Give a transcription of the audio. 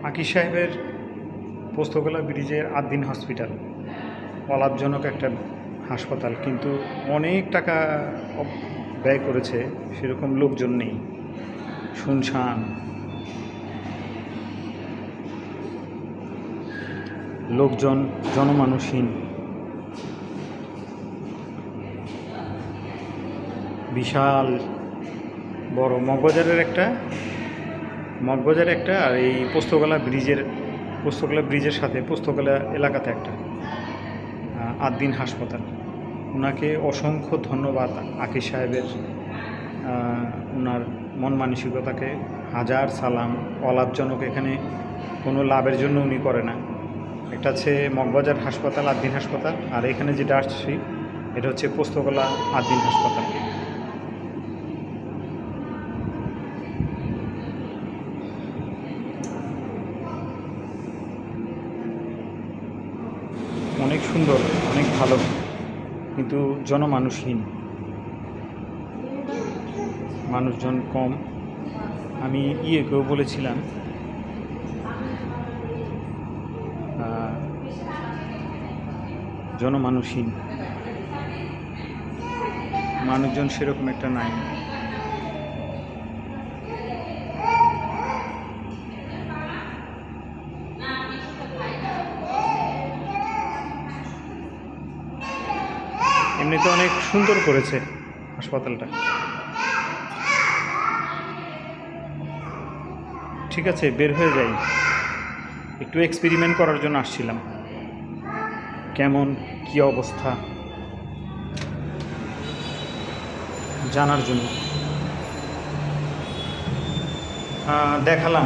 আকিজ সাহেবের পোস্তগোলা ব্রিজের আদ্দিন হসপিটাল অলাভজনক একটা হাসপাতাল, কিন্তু অনেক টাকা ব্যয় করেছে, সেরকম লোকজন নেই, শুনশান, লোকজন জনমানুষহীন। বিশাল বড় মগবাজারের একটা আর এই পোস্তগোলা ব্রিজের সাথে পোস্তগোলা এলাকাতে একটা আদ্দিন হাসপাতাল। ওনাকে অসংখ্য ধন্যবাদ আকিজ সাহেবের, ওনার মন মানসিকতাকে হাজার সালাম। অলাভজনক এখানে কোনো লাভের জন্য উনি করে না। একটা হচ্ছে মগবাজার হাসপাতাল, আদ্দিন হাসপাতাল, আর এখানে যেটা আসছি এটা হচ্ছে পোস্তগোলা আদ্দিন হাসপাতাল। অনেক সুন্দর, অনেক ভালো, কিন্তু জনমানুষহীন, মানুষজন কম। আমি কেউ বলেছিলাম জনমানুষহীন, মানুষজন সেরকম একটা নাই। এমনিতে অনেক সুন্দর করেছে হাসপাতালটা। ঠিক আছে, বের হয়ে যাই, একটু এক্সপেরিমেন্ট করার জন্য আসছিলাম, কেমন কি অবস্থা জানার জন্য দেখালাম।